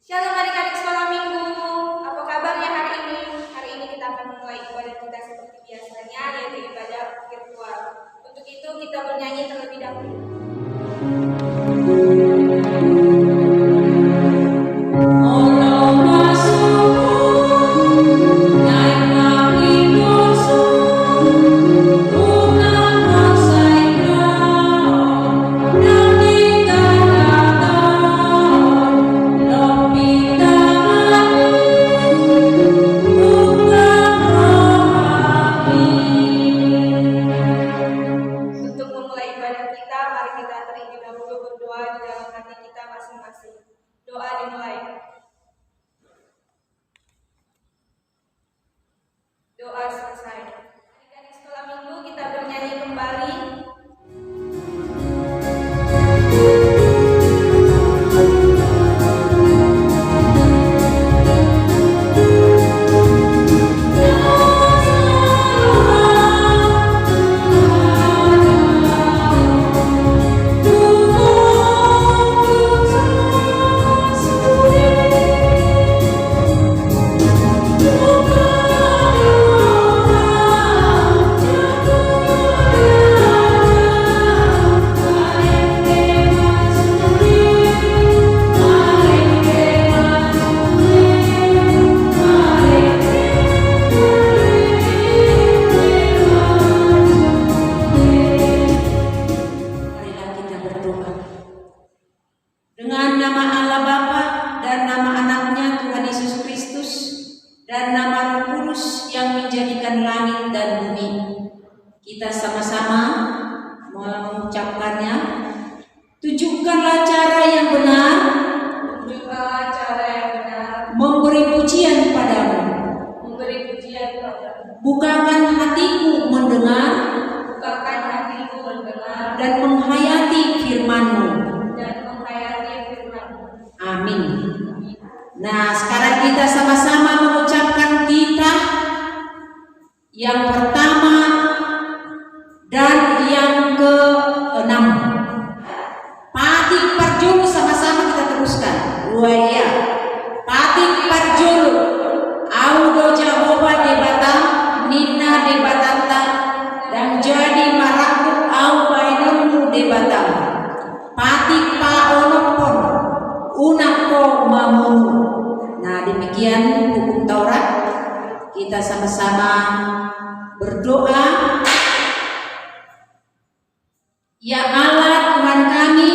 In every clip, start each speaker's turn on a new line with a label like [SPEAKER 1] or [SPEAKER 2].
[SPEAKER 1] Shalom adik-adik sekolah minggu. Apa kabarnya hari ini? Hari ini kita akan memulai ibadah kita seperti biasanya, yaitu ibadah virtual. Untuk itu kita bernyanyi terlebih dahulu. Doa dimulai. Doa selesai. Adik-adik sekolah minggu kita bernyanyi kembali.
[SPEAKER 2] Dengan nama Allah Bapa dan nama anaknya Tuhan Yesus Kristus dan nama Roh Kudus yang menjadikan langit dan bumi, kita sama-sama mengucapkannya. Tunjukkanlah cara yang benar, memberi pujian padamu. Bukakan hatiku mendengar, dan menghayati firman-Mu. Amin. Nah, sekarang kita sama-sama mengucapkan titah yang pertama dan yang ke-6. Patik parjulu sama-sama kita teruskan. Luaya. Patik parjulu. Audo Jehovah de Batam, Nina de Batanta, dan jadi maraku au bainemu de Batam. Patik paonopon. Unako mamunu. Nah, demikian hukum Taurat. Kita sama-sama berdoa. Ya Allah Tuhan kami,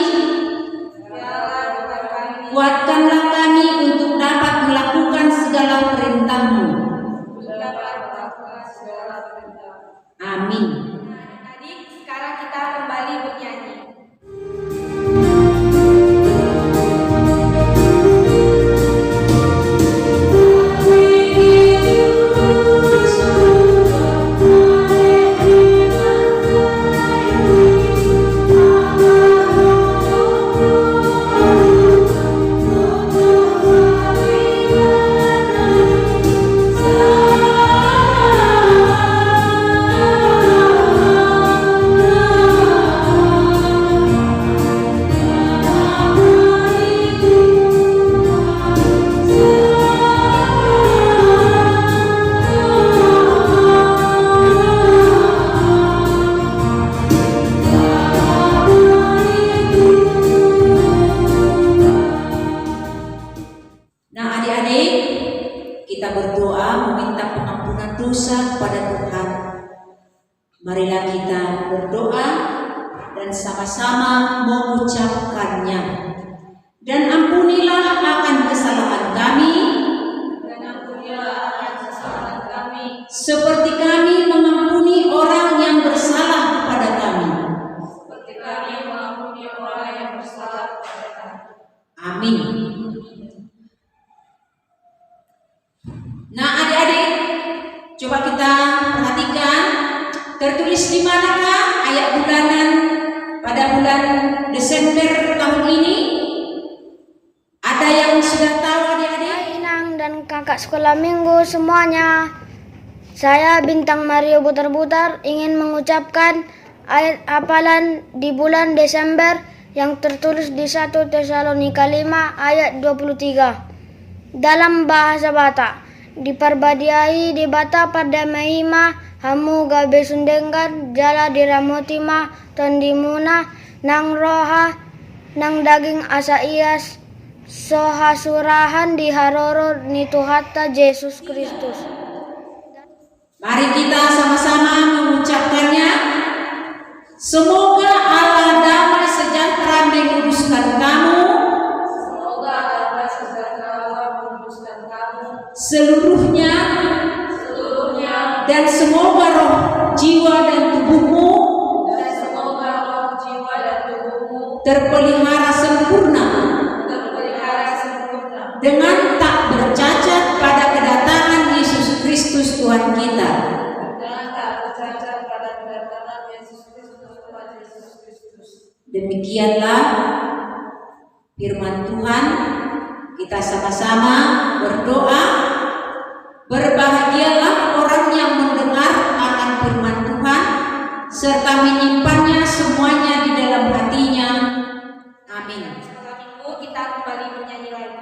[SPEAKER 2] kuatkanlah kami untuk dapat melakukan segala perintah-Mu. Amin.
[SPEAKER 1] Adik, sekarang kita kembali bernyanyi.
[SPEAKER 2] Kita berdoa meminta pengampunan dosa kepada Tuhan. Marilah kita berdoa dan sama-sama mengucapkannya. Dan ampunilah akan kesalahan kami, seperti kami mengampuni orang yang bersalah kepada kami. Amin. Nah, adik-adik, coba kita perhatikan tertulis di manakah ayat bulanan pada bulan Desember tahun ini? Ada yang sudah tahu, adik-adik?
[SPEAKER 3] Hai Inang dan kakak sekolah minggu semuanya. Saya Bintang Mario Butar-Butar ingin mengucapkan ayat hafalan di bulan Desember yang tertulis di 1 Tesalonika 5 ayat 23. dalam bahasa Batak. Diperbadiai di Batak pada mahima hamu gabe sundengkan jala diramotima tondimuna nang roha nang daging asa ias sohasurahan di haroro nituhatta Yesus Kristus.
[SPEAKER 2] Mari kita sama-sama mengucapkannya. Semoga Allah damai sejahtera menguduskan kamu.
[SPEAKER 1] Semoga damai sejahtera Allah menguduskan kamu
[SPEAKER 2] Seluruhnya dan semoga roh, jiwa dan tubuhmu terpelihara sempurna dengan tak bercacat pada kedatangan Yesus Kristus Tuhan kita. Demikianlah firman Tuhan. Kita sama-sama berdoa. Berbahagialah orang yang mendengar akan firman Tuhan serta menyimpannya semuanya di dalam hatinya. Amin.
[SPEAKER 1] Setelah minggu kita kembali bernyanyi lagi.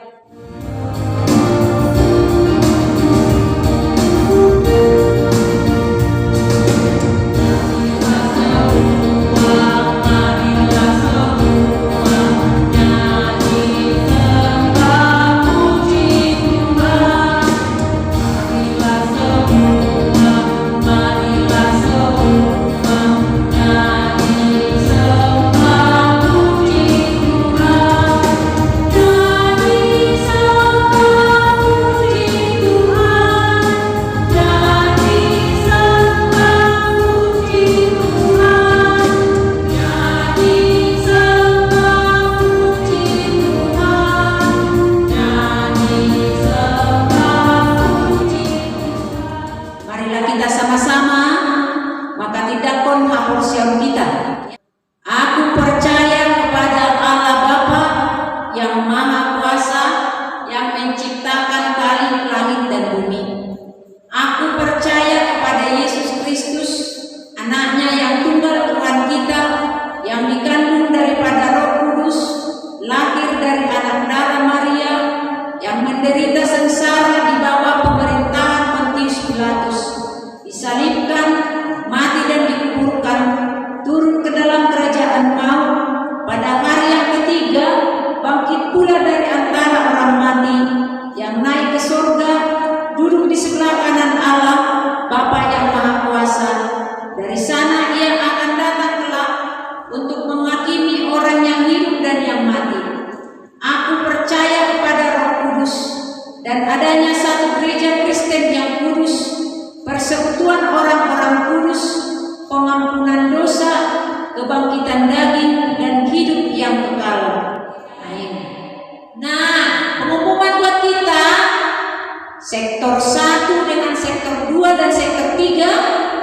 [SPEAKER 2] Sektor 1 dengan sektor 2 dan sektor 3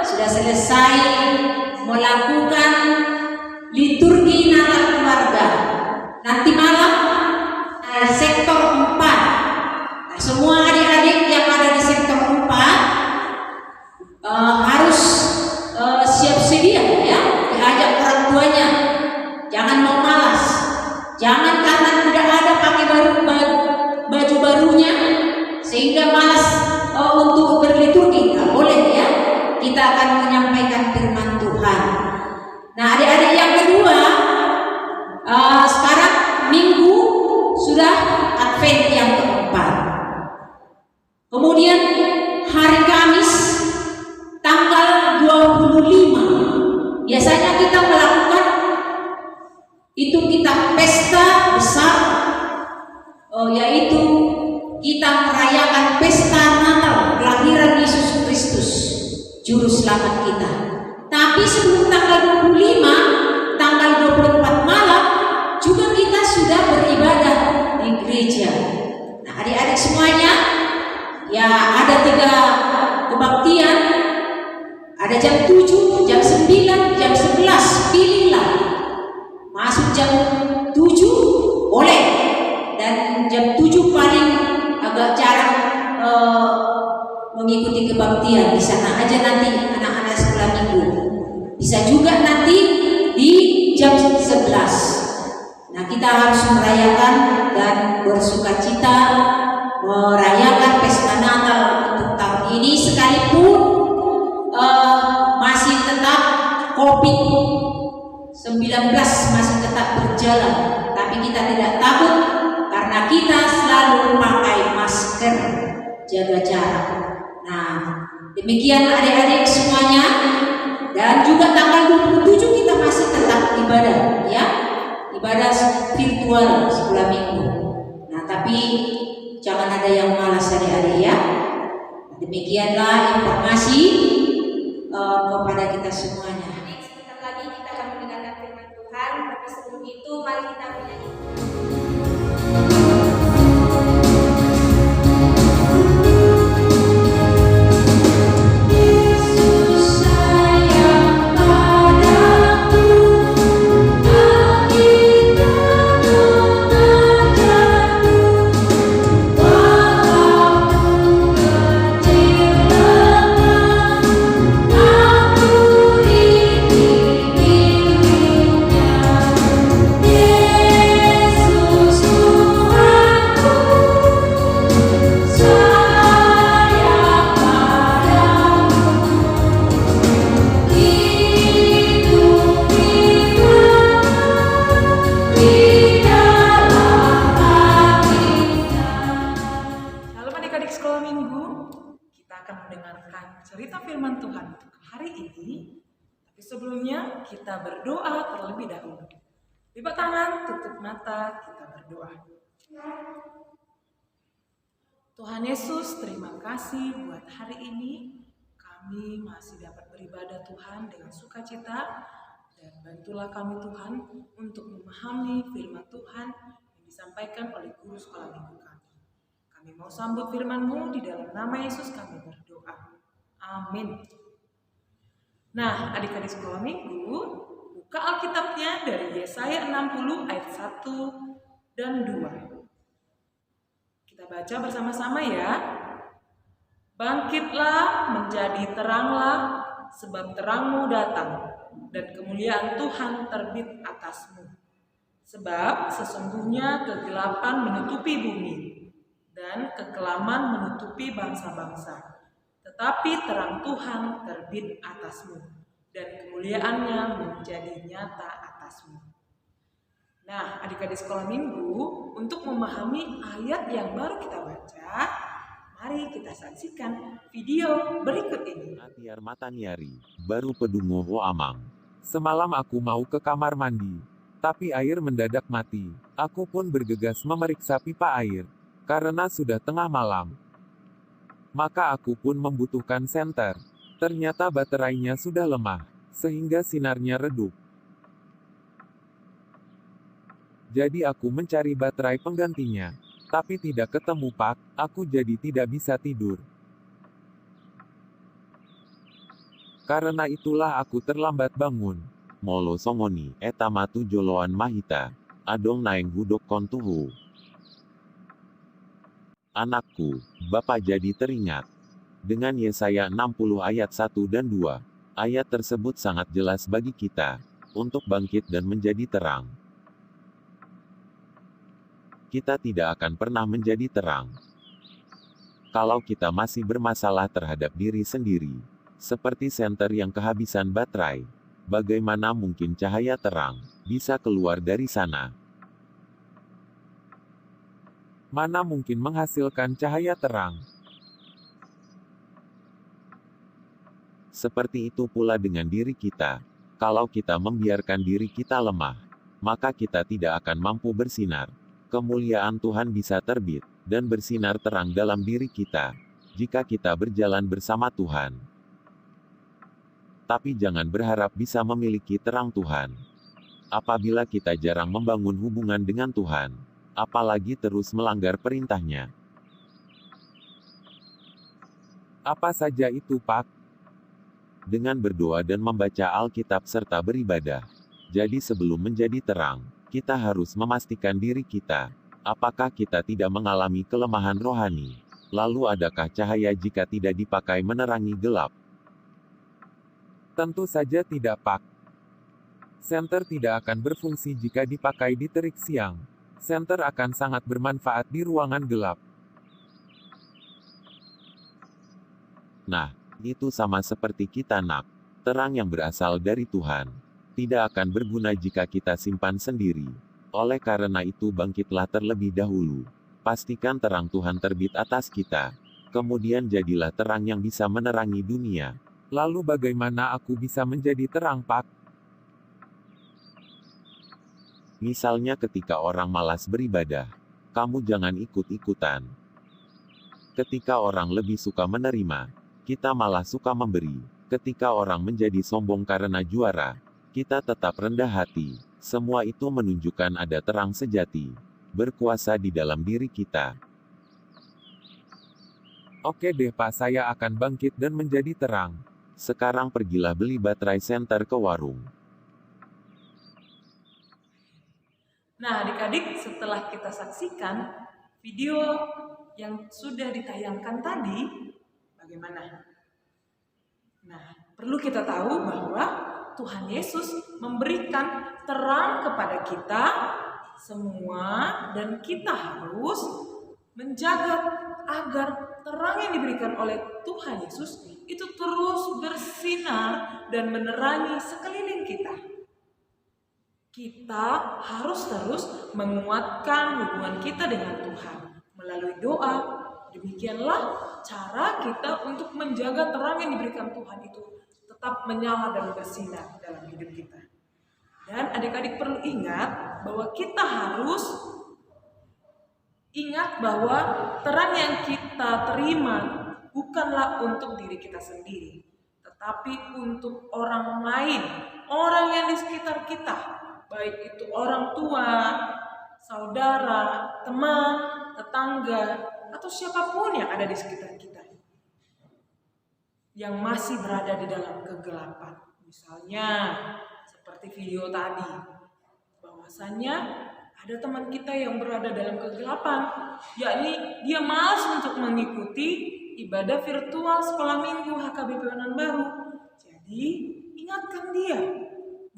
[SPEAKER 2] sudah selesai melakukan liturgi Natal keluarga. Nanti malam sektor 4. Nah, semua adik-adik yang ada di sektor 4 harus siap sedia ya, diajak orang tuanya. Jangan mau malas. Jangan karena tidak ada pakai baju barunya sehingga malas untuk berliturgi. Tidak boleh ya. Kita akan menyampaikan firman Tuhan. Nah, adik-adik yang kedua, sekarang minggu sudah Advent yang keempat. Kemudian hari Kamis tanggal 25 biasanya kita melakukan itu kita pesta besar, yaitu kita merayakan pesta Natal kelahiran Yesus Kristus Juru Selamat kita. Tapi sebelum tanggal 25, tanggal 24 malam juga kita sudah beribadah di gereja. Nah, adik-adik semuanya, ya ada 3 kebaktian. Ada jam 7, jam 9, jam 11, pilihlah. Masuk jam 7 boleh, dan jam 7 paling agak jarang mengikuti kebaktian. Di sana aja nanti anak-anak sekolah minggu. Bisa juga nanti di jam 11. Nah, kita harus merayakan dan bersukacita merayakan pesta Natal untuk tahun ini sekalipun masih tetap COVID-19 masih tetap berjalan, tapi kita tidak takut karena kita selalu pakai masker, jaga jarak. Nah, demikian adik-adik semuanya, dan juga tanggal 27 kita masih tetap ibadah, ya, ibadah virtual sekolah minggu. Nah, tapi jangan ada yang malas adik-adik ya. Demikianlah informasi kepada kita semuanya.
[SPEAKER 1] Sebentar lagi kita akan mendengarkan firman Tuhan, tapi sebelum itu mari kita bernyanyi.
[SPEAKER 4] Cerita firman Tuhan untuk hari ini, tapi sebelumnya kita berdoa terlebih dahulu. Lipat tangan, tutup mata, kita berdoa. Tuhan Yesus, terima kasih buat hari ini. Kami masih dapat beribadah Tuhan dengan sukacita, dan bantulah kami Tuhan untuk memahami firman Tuhan yang disampaikan oleh guru sekolah minggu kami. Kami mau sambut firman-Mu, di dalam nama Yesus kami berdoa. Amin. Nah, adik-adik sekolah minggu, buka Alkitabnya dari Yesaya 60 ayat 1 dan 2. Kita baca bersama-sama ya. Bangkitlah, menjadi teranglah, sebab terangmu datang, dan kemuliaan Tuhan terbit atasmu. Sebab sesungguhnya kegelapan menutupi bumi, dan kekelaman menutupi bangsa-bangsa. Tetapi terang Tuhan terbit atasmu, dan kemuliaannya menjadi nyata atasmu. Nah, adik-adik sekolah minggu, untuk memahami ayat yang baru kita baca, mari kita saksikan video berikut ini.
[SPEAKER 5] Atiar mataniari, baru pedungo wo amang. Semalam aku mau ke kamar mandi, tapi air mendadak mati. Aku pun bergegas memeriksa pipa air, karena sudah tengah malam. Maka aku pun membutuhkan senter. Ternyata baterainya sudah lemah, sehingga sinarnya redup. Jadi aku mencari baterai penggantinya, tapi tidak ketemu Pak. Aku jadi tidak bisa tidur. Karena itulah aku terlambat bangun. Molo songoni, eta matu joloan mahita. Adong naeng hudok kontuhu. Anakku, Bapak jadi teringat. Dengan Yesaya 60 ayat 1 dan 2, ayat tersebut sangat jelas bagi kita, untuk bangkit dan menjadi terang. Kita tidak akan pernah menjadi terang kalau kita masih bermasalah terhadap diri sendiri, seperti senter yang kehabisan baterai. Bagaimana mungkin cahaya terang bisa keluar dari sana? Mana mungkin menghasilkan cahaya terang? Seperti itu pula dengan diri kita. Kalau kita membiarkan diri kita lemah, maka kita tidak akan mampu bersinar. Kemuliaan Tuhan bisa terbit dan bersinar terang dalam diri kita jika kita berjalan bersama Tuhan. Tapi jangan berharap bisa memiliki terang Tuhan apabila kita jarang membangun hubungan dengan Tuhan, apalagi terus melanggar perintahnya. Apa saja itu, Pak? Dengan berdoa dan membaca Alkitab serta beribadah. Jadi sebelum menjadi terang, kita harus memastikan diri kita, apakah kita tidak mengalami kelemahan rohani. Lalu adakah cahaya jika tidak dipakai menerangi gelap? Tentu saja tidak, Pak. Senter tidak akan berfungsi jika dipakai di terik siang. Senter akan sangat bermanfaat di ruangan gelap. Nah, itu sama seperti kita nak. Terang yang berasal dari Tuhan tidak akan berguna jika kita simpan sendiri. Oleh karena itu bangkitlah terlebih dahulu. Pastikan terang Tuhan terbit atas kita. Kemudian jadilah terang yang bisa menerangi dunia. Lalu bagaimana aku bisa menjadi terang, Pak? Misalnya ketika orang malas beribadah, kamu jangan ikut-ikutan. Ketika orang lebih suka menerima, kita malah suka memberi. Ketika orang menjadi sombong karena juara, kita tetap rendah hati. Semua itu menunjukkan ada terang sejati berkuasa di dalam diri kita. Oke deh Pak, saya akan bangkit dan menjadi terang. Sekarang pergilah beli baterai senter ke warung.
[SPEAKER 4] Nah, adik-adik, setelah kita saksikan video yang sudah ditayangkan tadi, bagaimana? Nah, perlu kita tahu bahwa Tuhan Yesus memberikan terang kepada kita semua, dan kita harus menjaga agar terang yang diberikan oleh Tuhan Yesus itu terus bersinar dan menerangi sekeliling kita. Kita harus terus menguatkan hubungan kita dengan Tuhan melalui doa. Demikianlah cara kita untuk menjaga terang yang diberikan Tuhan itu tetap menyala dan bersinar dalam hidup kita. Dan adik-adik perlu ingat bahwa kita harus ingat bahwa terang yang kita terima bukanlah untuk diri kita sendiri, tetapi untuk orang lain, orang yang di sekitar kita, baik itu orang tua, saudara, teman, tetangga, atau siapapun yang ada di sekitar kita yang masih berada di dalam kegelapan. Misalnya seperti video tadi, bahwasannya ada teman kita yang berada dalam kegelapan, yakni dia malas untuk mengikuti ibadah virtual sekolah minggu HKBP Baru. Jadi ingatkan dia,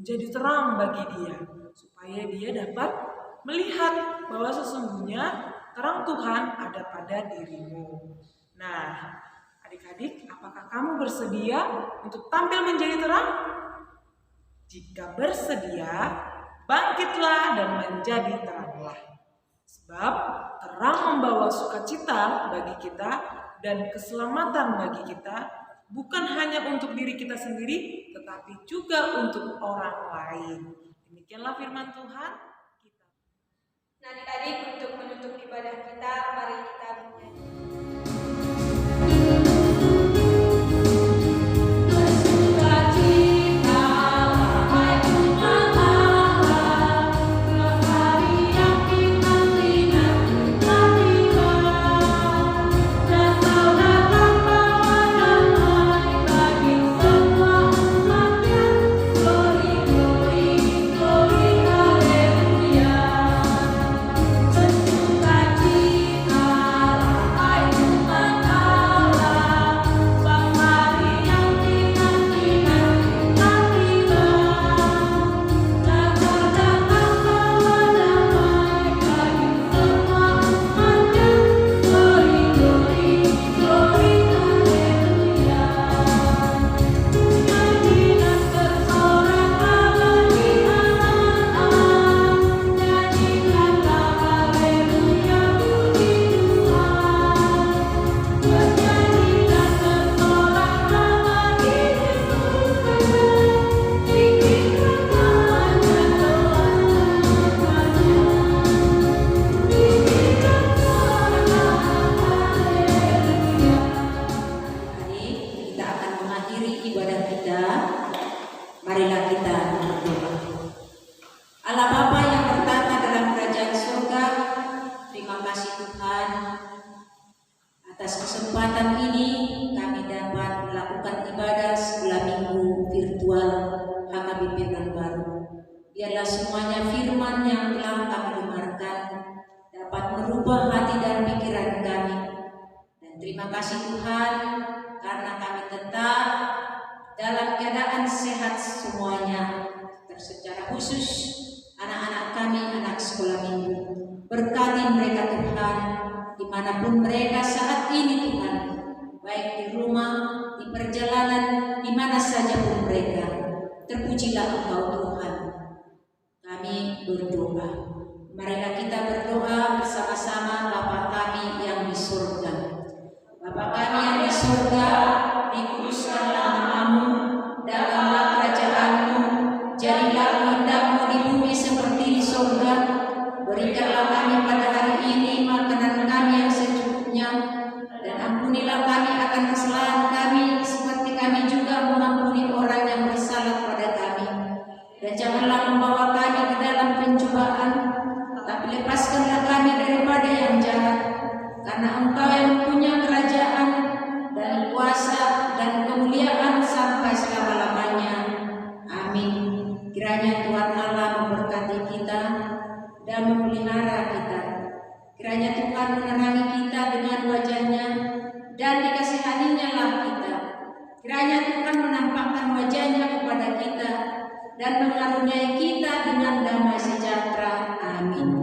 [SPEAKER 4] menjadi terang bagi dia, supaya dia dapat melihat bahwa sesungguhnya terang Tuhan ada pada dirimu. Nah, adik-adik, apakah kamu bersedia untuk tampil menjadi terang? Jika bersedia, bangkitlah dan menjadi teranglah. Sebab terang membawa sukacita bagi kita dan keselamatan bagi kita, bukan hanya untuk diri kita sendiri, tetapi juga untuk orang lain. Demikianlah firman Tuhan.
[SPEAKER 1] Nah, adik-adik, untuk menutup ibadah kita, mari kita bernyanyi.
[SPEAKER 2] Biarlah semuanya firman yang telah kami dengarkan dapat merubah hati dan pikiran kami. Dan terima kasih Tuhan, karena kami tetap dalam keadaan sehat semuanya. Secara khusus anak-anak kami, anak sekolah minggu. Berkati mereka Tuhan, dimanapun mereka saat ini Tuhan baik di rumah, di perjalanan, di mana saja pun mereka. Terpujilah Engkau Tuhan. Kami berdoa. Marilah kita berdoa bersama-sama Bapa kami yang di surga. Bapa kami yang di surga, dikuduskanlah nama-Mu, datanglah kerajaan-Mu, jadilah kehendak-Mu di bumi seperti di surga. Berikanlah kami pada hari ini makanan kami yang secukupnya, dan ampunilah kami akan kesalahan kami, seperti kami juga mengampuni orang yang bersalah pada kami. Dan janganlah membawa kami ke dalam pencobaan, tapi lepaskanlah kami daripada yang jahat. Karena Engkau yang mempunyai kerajaan dan kuasa dan kemuliaan sampai selama-lamanya. Amin. Kiranya Tuhan Allah memberkati kita dan memelihara kita. Kiranya Tuhan menerangi kita dengan wajah-Nya dan dikasihaninya lah kita. Kiranya Tuhan menampakkan wajah-Nya kepada kita dan mengaruniai kita dengan damai sejahtera. Amin.